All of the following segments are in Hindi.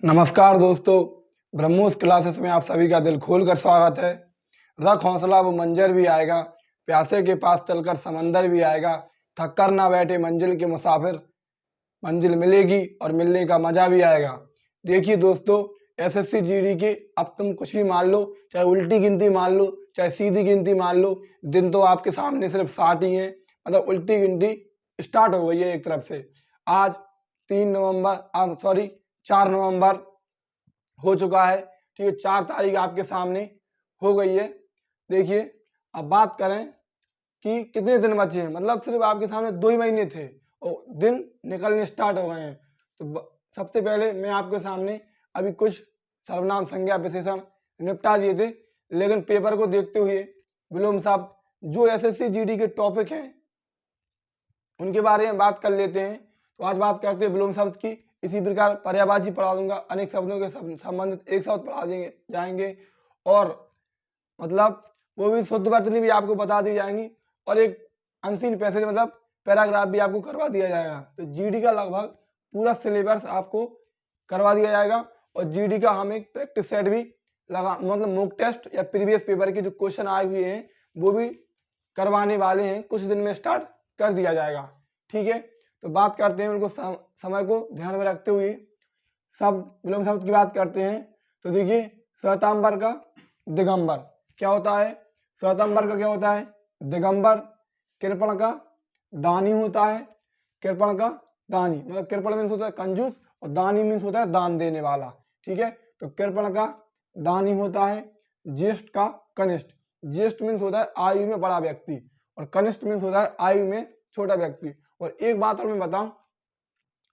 नमस्कार दोस्तों, ब्रह्मोस क्लासेस में आप सभी का दिल खोलकर स्वागत है। रख हौसला वो मंजर भी आएगा, प्यासे के पास चलकर समंदर भी आएगा। थक कर ना बैठे मंजिल के मुसाफिर, मंजिल मिलेगी और मिलने का मजा भी आएगा। देखिए दोस्तों, एसएससी जीडी की अब तुम कुछ भी मान लो, चाहे उल्टी गिनती मान लो चाहे सीधी गिनती मान लो, दिन तो आपके सामने सिर्फ 60 ही है। मतलब उल्टी गिनती स्टार्ट हो गई है एक तरफ से। आज 3 नवंबर, सॉरी 4 नवंबर हो चुका है। ठीक है, 4 तारीख आपके सामने हो गई है। देखिए, अब बात करें कि कितने दिन बचे हैं। मतलब सिर्फ आपके सामने 2 ही महीने थे और दिन निकलने स्टार्ट हो गए हैं। तो सबसे पहले मैं आपके सामने अभी कुछ सर्वनाम संज्ञा विशेषण निपटा दिए थे, लेकिन पेपर को देखते हुए विलोम शब्द जो एसएससी जीडी के टॉपिक हैं उनके बारे में बात कर लेते हैं। तो आज बात करते हैं विलोम शब्द की। इसी प्रकार पर्यायवाची पढ़ा दूंगा, अनेक शब्दों के संबंधित एक शब्द पढ़ा देंगे जाएंगे, और मतलब वो भी शुद्ध वर्तनी भी आपको बता दी जाएंगी, और एक अनसीन पैसेज मतलब पैराग्राफ भी आपको करवा दिया जाएगा। तो जीडी का लगभग पूरा सिलेबस आपको करवा दिया जाएगा, और जीडी का हम एक प्रैक्टिस सेट भी लगा, मतलब मॉक टेस्ट या प्रीवियस पेपर के जो क्वेश्चन आए हुए हैं वो भी करवाने वाले हैं। कुछ दिन में स्टार्ट कर दिया जाएगा। ठीक है, तो बात करते हैं उनको समय को ध्यान में रखते हुए शब्द विलोम शब्द की बात करते हैं। तो देखिए, श्वेतांबर का दिगंबर क्या होता है? श्वेतांबर का क्या होता है? दिगंबर। कृपण का दानी होता है। कृपण का दानी मतलब कृपण मीन्स होता है कंजूस, और दानी मीन्स होता है दान देने वाला। ठीक है, तो कृपण का दानी होता है। ज्येष्ठ का कनिष्ठ। ज्येष्ठ मीन्स होता है आयु में बड़ा व्यक्ति, और कनिष्ठ मीन्स होता है आयु में छोटा व्यक्ति। और एक बात और मैं बताऊं,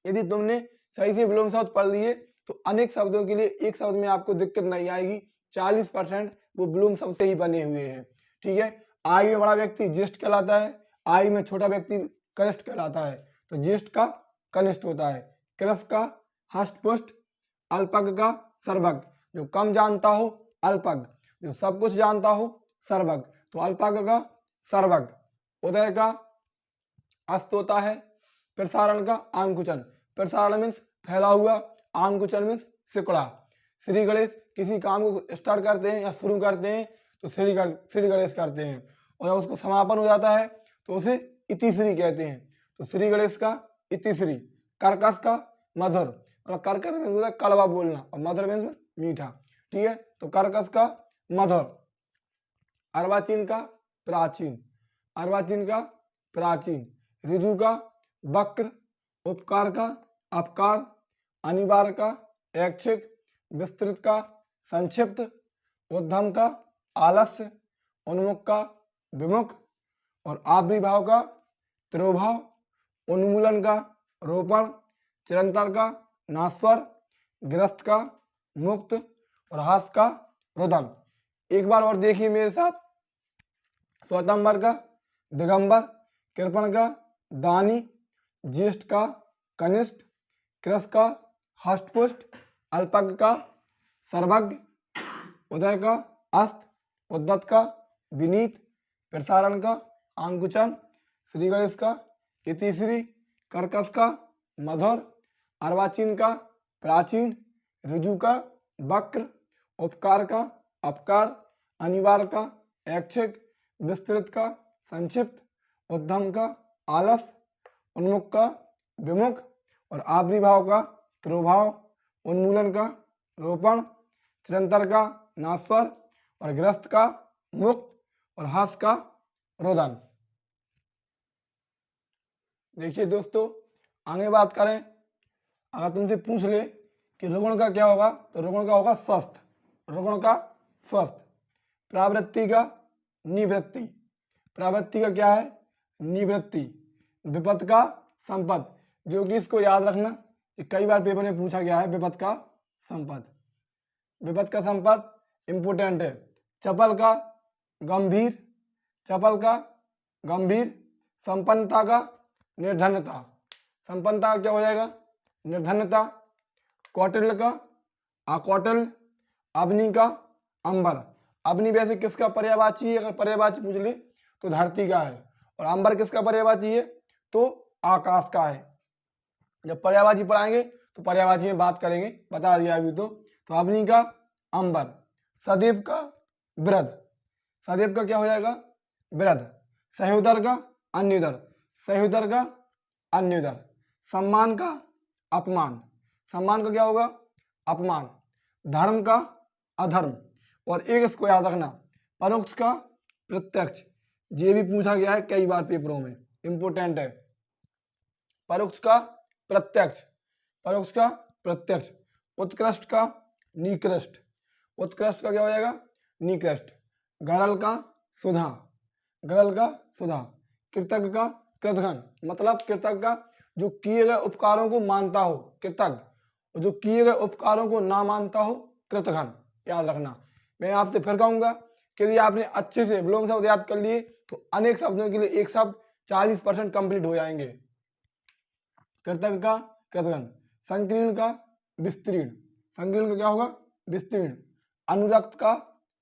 यदि तुमने सही से विलोम शब्द पढ़ लिए तो अनेक शब्दों के लिए एक शब्द में आपको दिक्कत नहीं आएगी। 40% वो विलोम शब्द से ही बने हुए हैं। ठीक है, आयु में बड़ा व्यक्ति ज्येष्ठ कहलाता है, आयु में छोटा व्यक्ति कनिष्ठ कहलाता है। तो ज्येष्ठ का कनिष्ठ होता है। कृश का हष्टपुष्ट। अल्पज्ञ का सर्वज्ञ, जो कम जानता हो अल्पज्ञ, जो सब कुछ जानता हो सर्वज्ञ। तो अल्पज्ञ का सर्वज्ञ। उदय का अस्त होता है। प्रसारण का आंकुचन। प्रसारण मीन्स फैला हुआ, आंकुचन मीन्स सिकुड़ा। श्री गणेश किसी काम को स्टार्ट करते हैं या शुरू करते हैं तो श्री गणेश करते हैं, और जब उसको समापन हो जाता है तो उसे इतिश्री कहते हैं। तो श्री गणेश का इतिश्री। कर्कश का मधुर, मतलब कर्कश मीन्स होता है कड़वा बोलना, और मधुर मीन्स मीठा। ठीक है, तो कर्कश का मधुर। अर्वाचीन का प्राचीन। अर्वाचीन का प्राचीन। ऋजु का वक्र। उपकार का अपकार। अनिवार्य का ऐच्छिक। विस्तृत का संक्षिप्त। उद्धम का आलस्य। उन्मुख का विमुख। और आविर्भाव का तिरोभाव। उन्मूलन का रोपण। चिरंतर का नास्वर। गिरस्त का मुक्त। और हास का रुदन। एक बार और देखिए मेरे साथ। श्वेतांबर का दिगंबर। कृपण का दानी। ज्येष्ठ का कनिष्ठ। कृश का हष्टपुष्ट। अल्पज्ञ का सर्वज्ञ। उदय का अस्त। उद्धत का विनीत। प्रसारण का आंकुचन। श्री गणेश का इतिश्री। कर्कश का मधुर। अर्वाचीन का प्राचीन। ऋजु का वक्र। उपकार का अपकार। अनिवार्य का ऐच्छिक। विस्तृत का संक्षिप्त। उद्धम का आलस। उन्मुख का विमुख। और आविर्भाव का तिरोभाव। उन्मूलन का रोपण। चिरंतर का नास्वर। और ग्रस्त का मुक्त। और हास का रोदन। देखिए दोस्तों, आगे बात करें, अगर तुमसे पूछ ले कि रुगुण का क्या होगा तो रुगुण का होगा स्वस्थ। रुगुण का स्वस्थ। प्रावृत्ति का निवृत्ति। प्रावृत्ति का क्या है? निवृत्ति। विपद का संपद, जो कि इसको याद रखना कि कई बार पेपर में पूछा गया है। विपद का संपद। विपद का संपद इंपोर्टेंट है। चपल का गंभीर। चपल का गंभीर। संपन्नता का निर्धनता। संपन्नता क्या हो जाएगा? निर्धनता। कौटिल्य का अकौटिल्य। अग्नि का अंबर। अग्नि वैसे किसका पर्यायवाची है? अगर पर्यायवाची पूछ ले तो धरती का है, और अंबर किसका पर्यायवाची है? तो आकाश का है। जब पर्यायवाची पढ़ाएंगे तो पर्यायवाची में बात करेंगे, बता दिया अभी तो अवनी का अंबर, सदैव का वृद्ध, सदैव का क्या हो जाएगा वृद्ध, सहोदर का अन्योदर, सहोदर का अन्योदर, सम्मान का अपमान, सम्मान का क्या होगा अपमान, धर्म का अधर्म, और एक इसको याद रखना परोक्ष का प्रत्यक्ष, ये भी पूछा गया है कई बार पेपरों में, इंपोर्टेंट है। परोक्ष का प्रत्यक्ष, परोक्ष का प्रत्यक्ष, उत्कृष्ट का निकृष्ट, उत्कृष्ट का क्या हो जाएगा निकृष्ट, गरल का सुधा, गरल का सुधा, कृतज्ञ का कृतघ्न, मतलब कृतज्ञ का जो किए गए उपकारों को मानता हो कृतज्ञ, और जो किए गए उपकारों को ना मानता हो कृतघ्न, याद रखना। मैं आपसे फिर कहूंगा कि यदि आपने अच्छे से विलोम शब्द याद कर लिए तो अनेक शब्दों के लिए एक शब्द 40% कंप्लीट हो जाएंगे। कृतज्ञ का कृतघ्न, संकीर्ण का विस्तीर्ण, संकीर्ण का क्या होगा विस्तीर्ण, अनुरक्त का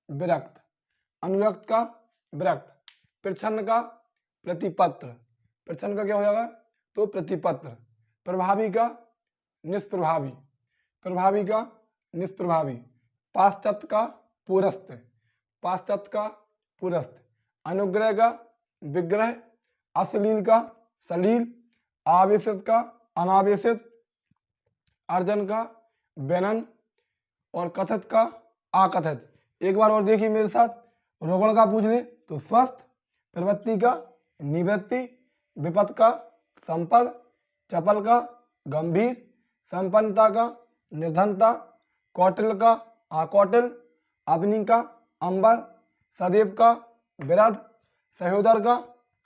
विरक्त, अनुरक्त का विरक्त, प्रच्छन्न का प्रतिपत्र, प्रच्छन्न का क्या हो जाएगा तो प्रतिपत्र, प्रभावी का निष्प्रभावी, प्रभावी का निष्प्रभावी, पाश्चात्य का पुरस्त, पाश्चात्य का पुरस्त, अनुग्रह का विग्रह, अश्लील का सलील, आवेशित का अनावेशित, अर्जन का बेनन, और कथित का अकथित। एक बार और देखिए मेरे साथ, रोगण का पूछ ले तो स्वस्थ, प्रवृत्ति का निवृत्ति, विपद का संपद, चपल का गंभीर, संपन्नता का निर्धनता, कौटिल्य का अकौटिल्य, अवनी का अंबर, सदैव का विरध, सहोदर का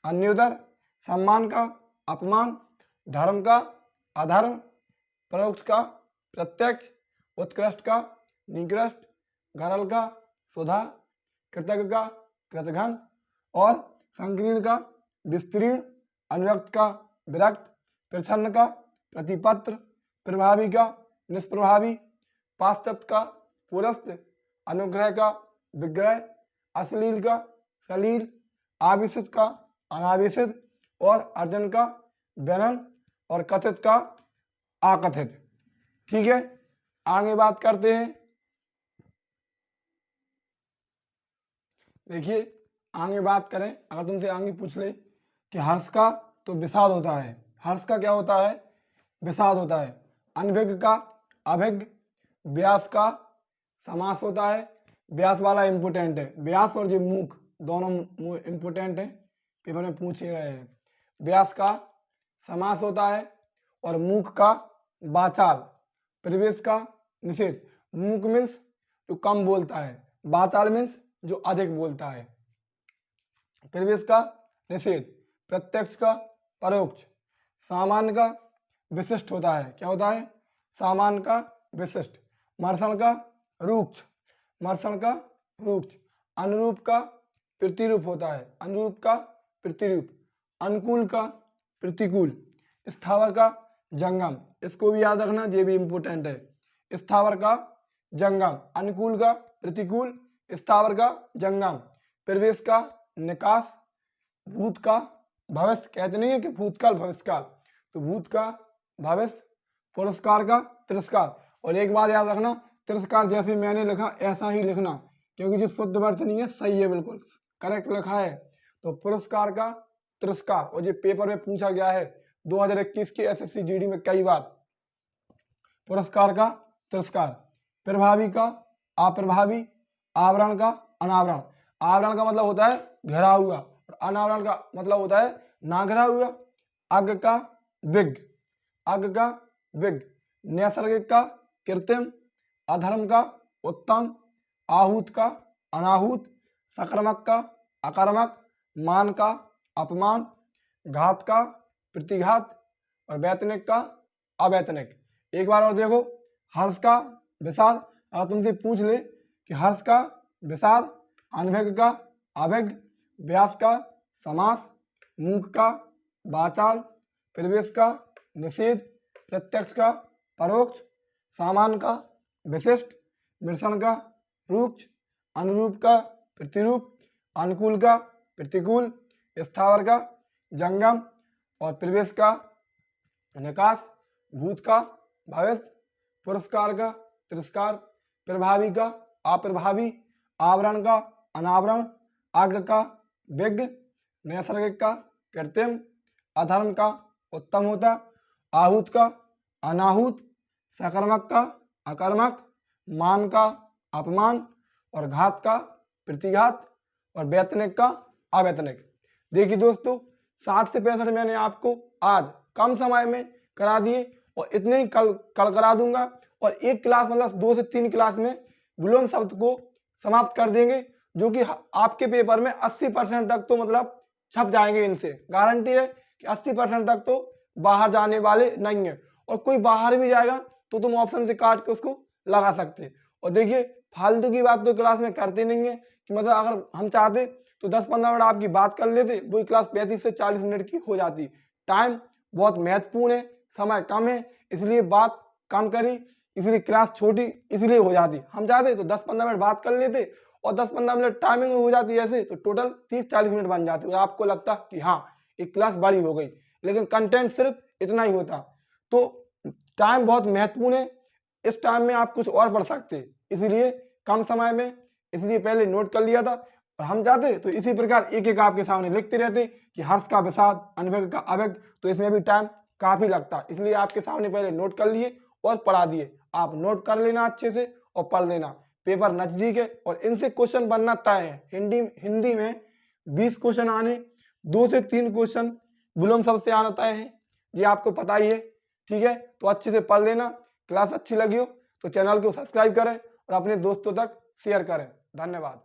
अन्योदर, सम्मान का अपमान, धर्म का अधर्म, परोक्ष का प्रत्यक्ष, उत्कृष्ट का निकृष्ट, गरल का सुधा, कृतज्ञ का कृतघ्न, और संकीर्ण का विस्तीर्ण, अनुरक्त का विरक्त, प्रच्छन्न का प्रतिपत्र, प्रभावी का निष्प्रभावी, पाश्चात्य का पुरस्त, अनुग्रह का विग्रह, अश्लील का सलील, आवेशित का अनावेशित, और अर्जन का बेनन, और कथित का अकथित। ठीक है, आगे बात करते हैं। देखिए आगे बात करें, अगर तुमसे आगे पूछ ले कि हर्ष का तो विषाद होता है, हर्ष का क्या होता है विषाद होता है, अनभिज्ञ का अभिज्ञ, व्यास का समास होता है, व्यास वाला इंपोर्टेंट है, व्यास और जो मूक दोनों इंपोर्टेंट है, पेपर में पूछे गए हैं। व्यास का समास होता है, और मूक का वाचाल, प्रवेश का निषेध, मूक मीन्स जो कम बोलता है, वाचाल मीन्स जो अधिक बोलता है, प्रवेश का निषेध, प्रत्यक्ष का परोक्ष, सामान्य का विशिष्ट होता है, क्या होता है सामान्य का विशिष्ट, मर्षण का रूक्ष, मर्षण का रूक्ष, अनुरूप का प्रतिरूप होता है, अनुरूप का प्रतिरूप, अनुकूल का प्रतिकूल, स्थावर का जंगम, इसको भी याद रखना, ये भी इंपोर्टेंट है, स्थावर का जंगम, अनुकूल का प्रतिकूल, स्थावर का जंगम, प्रवेश का निकास, भूत का भविष्य, कहते नहीं है कि भूतकाल भविष्यकाल, तो भूत का भविष्य, पुरस्कार का तिरस्कार, और एक बात याद रखना तिरस्कार जैसे मैंने लिखा ऐसा ही लिखना, क्योंकि जो शुद्ध अर्थ नहीं है सही है बिल्कुल करेक्ट लिखा है, तो पुरस्कार का तिरस्कार, और ये पेपर में पूछा गया है 2021 की एसएससी जीडी में कई बार, पुरस्कार का तिरस्कार, प्रभावी का अप्रभावी, आवरण का अनावरण, आवरण का मतलब होता है घिरा हुआ, और अनावरण का मतलब होता है ना घिरा हुआ, अज्ञ का विज्ञ, अज्ञ का विज्ञ, नैसर्गिक का कृत्रिम, अधर्म का उत्तम, आहूत का अनाहूत, सकर्मक का अकर्मक, मान का अपमान, घात का प्रतिघात, और वैतनिक का अवैतनिक। एक बार और देखो, हर्ष का विषाद, अगर तुमसे पूछ ले कि हर्ष का विषाद, अनभिज्ञ का अभिज्ञ, व्यास का समास, मूक का वाचाल, प्रवेश का निषेध, प्रत्यक्ष का परोक्ष, सामान्य का विशिष्ट, मृषण का रूक्ष, अनुरूप का प्रतिरूप, अनुकूल का प्रतिकूल, स्थावर का जंगम, और प्रवेश का निकास, भूत का भविष्य, पुरस्कार का तिरस्कार, प्रभावी का अप्रभावी, आवरण का अनावरण, अज्ञ का विज्ञ, नैसर्गिक का कृत्रिम, अधर्म का उत्तम होता, आहूत का अनाहूत, सकर्मक का अकर्मक, मान का अपमान और घात का प्रतिघात और वैतनिक का अवैतनिक। देखिए दोस्तों, 60 से 65 मैंने आपको आज कम समय में करा दिए और इतने ही कल करा दूंगा और एक क्लास मतलब 2 से 3 क्लास में विलोम शब्द को समाप्त कर देंगे, जो कि आपके पेपर में 80% तक तो मतलब छप जाएंगे। इनसे गारंटी है कि 80% तक तो बाहर जाने वाले नहीं है, और कोई बाहर भी जाएगा तो तुम ऑप्शन से काट के उसको लगा सकते। और देखिए, फालतू की बात तो क्लास में करते नहीं है कि मतलब अगर हम चाहते तो 10-15 मिनट आपकी बात कर लेते, वही क्लास 35 से 40 मिनट की हो जाती। टाइम बहुत महत्वपूर्ण है, समय कम है, इसलिए बात कम करी, इसलिए क्लास छोटी इसलिए हो जाती। हम चाहते तो 10-15 मिनट बात कर लेते और 10-15 मिनट टाइमिंग हो जाती ऐसे, तो टोटल 30-40 मिनट बन जाती और आपको लगता कि हाँ एक क्लास बड़ी हो गई, लेकिन कंटेंट सिर्फ इतना ही होता। तो टाइम बहुत महत्वपूर्ण है, इस टाइम में आप कुछ और पढ़ सकते, इसलिए कम समय में, इसलिए पहले नोट कर लिया था। और हम चाहते तो इसी प्रकार एक एक आपके सामने लिखते रहते कि हर्ष का विषाद, अनभिज्ञ का अभिज्ञ, तो इसमें भी टाइम काफी लगता, इसलिए आपके सामने पहले नोट कर लिए और पढ़ा दिए। आप नोट कर लेना अच्छे से और पढ़ लेना, पेपर नजदीक है और इनसे क्वेश्चन बनना तय है। हिंदी में 20 क्वेश्चन आने, 2 से 3 क्वेश्चन विलोम शब्द से आना तय है, ये आपको पता ही है। ठीक है, तो अच्छे से पढ़ लेना। क्लास अच्छी लगी हो तो चैनल को सब्सक्राइब करें और अपने दोस्तों तक शेयर करें। धन्यवाद।